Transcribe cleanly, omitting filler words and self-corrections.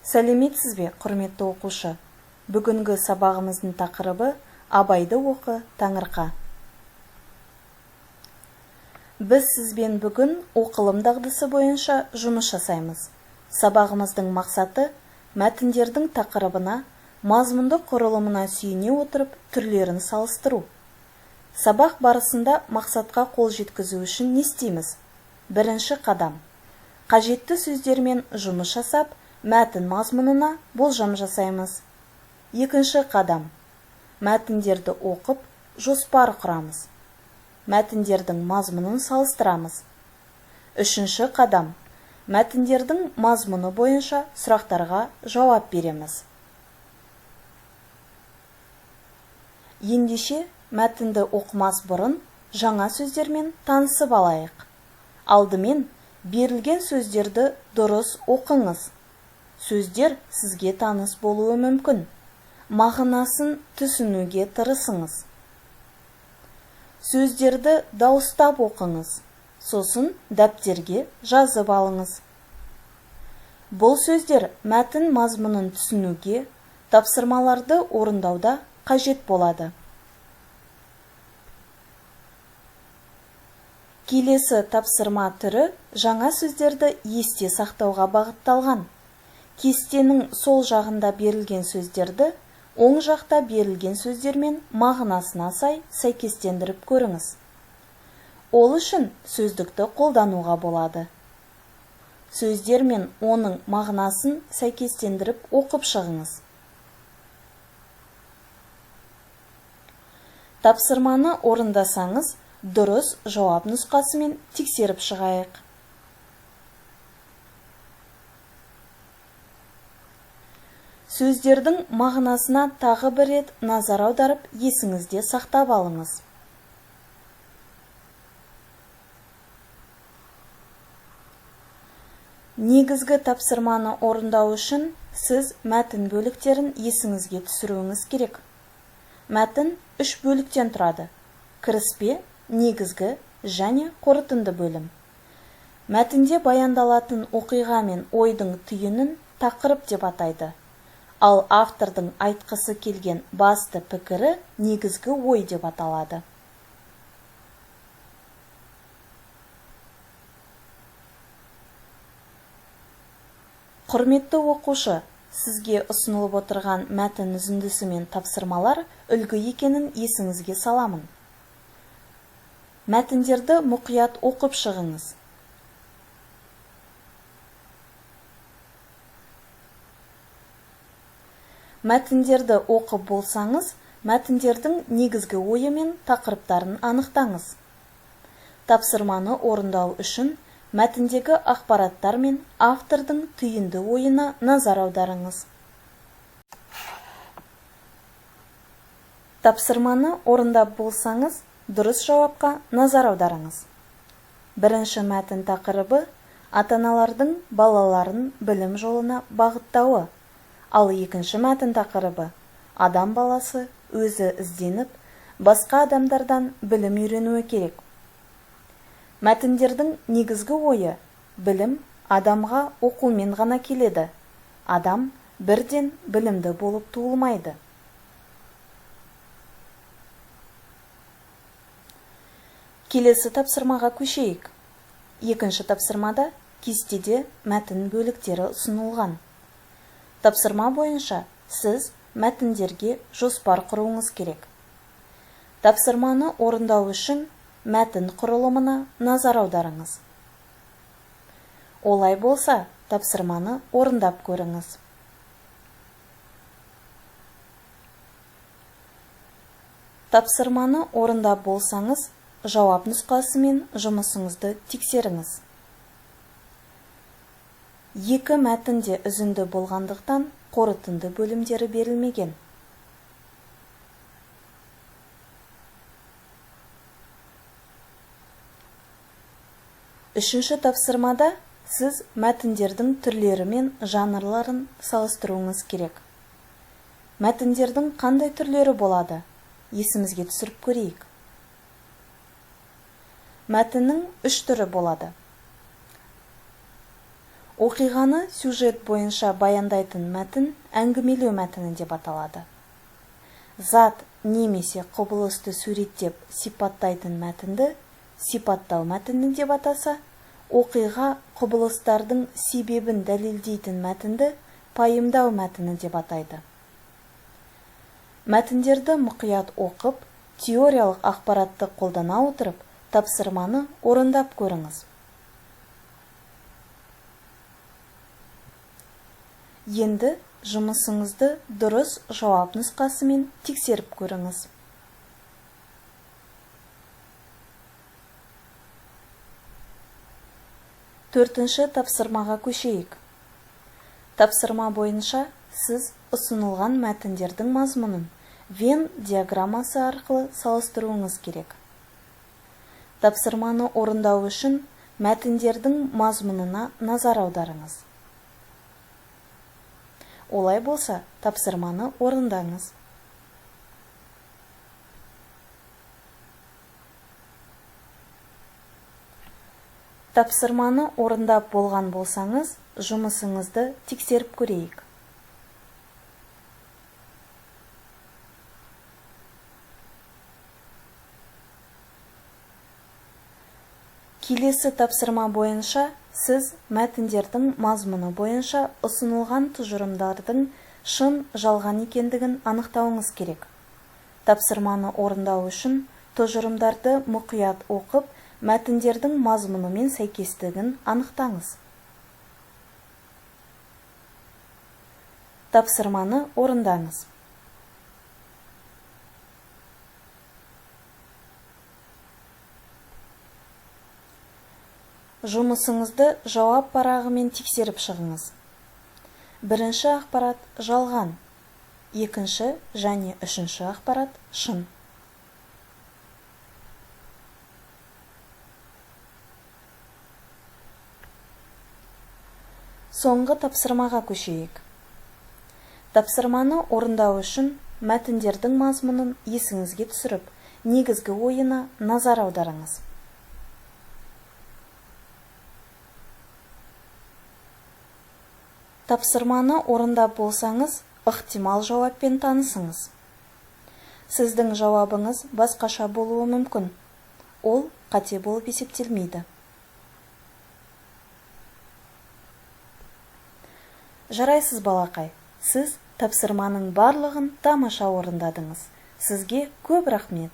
Сәлеметсіз бе, құрметті оқушы? Бүгінгі сабағымыздың тақырыбы Абайды оқы, Таңырқа. Біз сізбен бүгін оқылым дағдысы бойынша жұмыс жасаймыз. Сабағымыздың мақсаты мәтіндердің тақырыбына, мазмұнды құрылымына сүйене отырып түрлерін салыстыру. Сабақ барысында мақсатқа қол жеткізу үшін не істейміз? Бірінші қадам. Қажетті сөздермен жұмыс жасап, мәтін мазмұнына болжам жасаймыз. Екінші қадам. Мәтіндерді оқып, жоспар құрамыз. Мәтіндердің мазмұнын салыстырамыз. Үшінші қадам. Мәтіндердің мазмұны бойынша сұрақтарға жауап береміз. Ендеше, мәтінді оқымас бұрын жаңа сөздермен танысып алайық. Алдымен берілген сөздерді дұрыс оқыңыз. Сөздер сізге таныс болуы мүмкін. Мағынасын түсінуге тырысыңыз. Сөздерді дауыстап оқыңыз. Сосын дәптерге жазып алыңыз. Бұл сөздер мәтін мазмұнын түсінуге, тапсырмаларды орындауда қажет болады. Келесі тапсырма түрі жаңа сөздерді есте сақтауға бағытталған. Кестенің сол жағында берілген сөздерді оң жақта берілген сөздермен мағынасына сай сәйкестендіріп көріңіз. Ол үшін сөздікті қолдануға болады. Сөздер мен оның мағынасын сәйкестендіріп оқып шығыңыз. Тапсырманы орындасаңыз, дұрыс жауап нұсқасымен тексеріп шығайық. Сөздердің мағынасына тағы бір рет назар аударып, есіңізде сақтап алыңыз. Негізгі тапсырманы орындау үшін сіз мәтін бөліктерін есіңізге түсіруіңіз керек. Мәтін 3 бөліктен тұрады: кіріспе, негізгі және қорытынды бөлім. Мәтінде баяндалатын оқиға мен ойдың түйінін тақырып деп атайды. Ал автордың айтқысы келген басты пікірі негізгі ой деп аталады. Құрметті оқушы, сізге ұсынылып отырған мәтін үзіндісі мен тапсырмалар үлгі екенін есіңізге саламын. Мәтіндерді мұқият оқып шығыңыз. Мәтіндерді оқып болсаңыз, мәтіндердің негізгі ойы мен тақырыптарын анықтаңыз. Тапсырманы орындау үшін мәтіндегі ақпараттар мен автордың түйінді ойына назар аударыңыз. Тапсырманы орындап болсаңыз, дұрыс жауапқа назар аударыңыз. Бірінші мәтін тақырыбы ата-аналардың балаларын білім жолына бағыттауы, ал екінші мәтін тақырыбы адам баласы өзі ізденіп, басқа адамдардан білім үйренуі керек. Мәтіндердің негізгі ойы: білім адамға оқумен ғана келеді. Адам бірден білімді болып туылмайды. Келесі тапсырмаға көшейік. Екінші тапсырмада кестеде мәтін бөліктері ұсынылған. Тапсырма бойынша сіз мәтіндерге жоспар құруыңыз керек. Тапсырманы орындау үшін мәтін құрылымына назар аударыңыз. Олай болса, тапсырманы орындап көріңіз. Тапсырманы орындап болсаңыз, жауап нұсқасы мен жұмысыңызды тексеріңіз. Екі мәтінде үзінді болғандықтан қорытынды бөлімдері берілмеген. Үшінші тапсырмада сіз мәтіндердің түрлері мен жанрларын салыстыруыңыз керек. Мәтіндердің қандай түрлері болады? Есімізге түсіріп көрейік. Мәтіннің 3 түрі болады. Оқиғаны сюжет бойынша баяндайтын мәтін әңгімелеу мәтіні деп аталады. Зат немесе құбылысты суреттеп сипаттайтын мәтінді сипаттау мәтіні деп атаса, оқиға құбылыстардың себебін дәлелдейтін мәтінді пайымдау мәтіні деп атайды. Мәтіндерді мұқият оқып, теориялық ақпаратты қолдана отырып, тапсырманы орындап көріңіз. Енді жұмысыңызды дұрыс жауап нұсқасымен тексеріп көріңіз. Төртінші тапсырмаға көшейік. Тапсырма бойынша сіз ұсынылған мәтіндердің мазмұнын Вен диаграммасы арқылы салыстыруыңыз керек. Тапсырманы орындау үшін мәтіндердің мазмұнына назар аударыңыз. Олай болса, тапсырманы орындаңыз. Тапсырманы орындап болған болсаңыз, жұмысыңызды тексеріп көрейік. Келесі тапсырма бойынша сіз мәтіндердің мазмұны бойынша ұсынылған тұжырымдардың шын жалған екендігін анықтауыңыз керек. Тапсырманы орындау үшін тұжырымдарды мұқият оқып, мәтіндердің мазмұнымен сәйкестігін анықтаңыз. Тапсырманы орындаңыз. Жұмысыңызды жауап парағымен тексеріп шығыңыз. Бірінші ақпарат жалған, екінші және үшінші ақпарат шын. Соңғы тапсырмаға көшейік. Тапсырманы орындау үшін мәтіндердің мазмұнын есіңізге түсіріп, негізгі ойына назар аударыңыз. Тапсырманы орындап болсаңыз, ықтимал жауаппен танысыңыз. Сіздің жауабыңыз басқаша болуы мүмкін. Ол қате болып есептелмейді. Жарайсыз балақай, сіз тапсырманың барлығын тамаша орындадыңыз. Сізге көп рахмет.